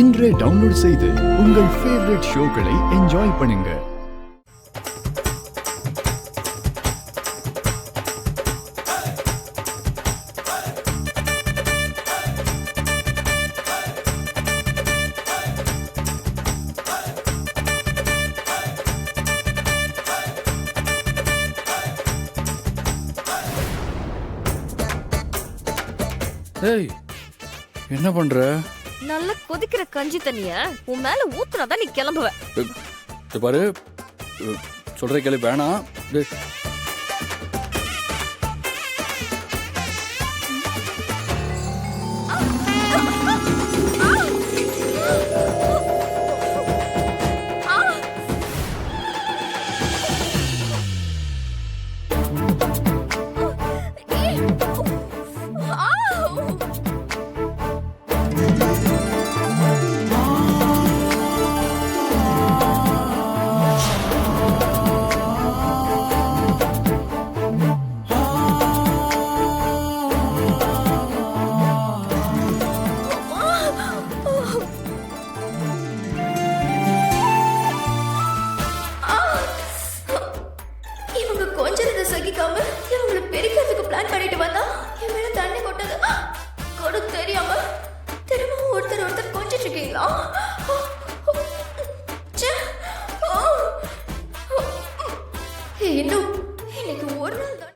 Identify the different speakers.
Speaker 1: இன்றே டவுன்லோட் செய்து உங்கள் ஃபேவரட் ஷோக்களை என்ஜாய் பண்ணுங்க.
Speaker 2: ஏய், என்ன பண்ற?
Speaker 3: நல்லா கொதிக்கிற கஞ்சி தண்ணிய உன் மேல ஊத்துனாதான் நீ கிளம்புவ.
Speaker 2: பாரு, சொல்ற கேள்வி வேணாம்.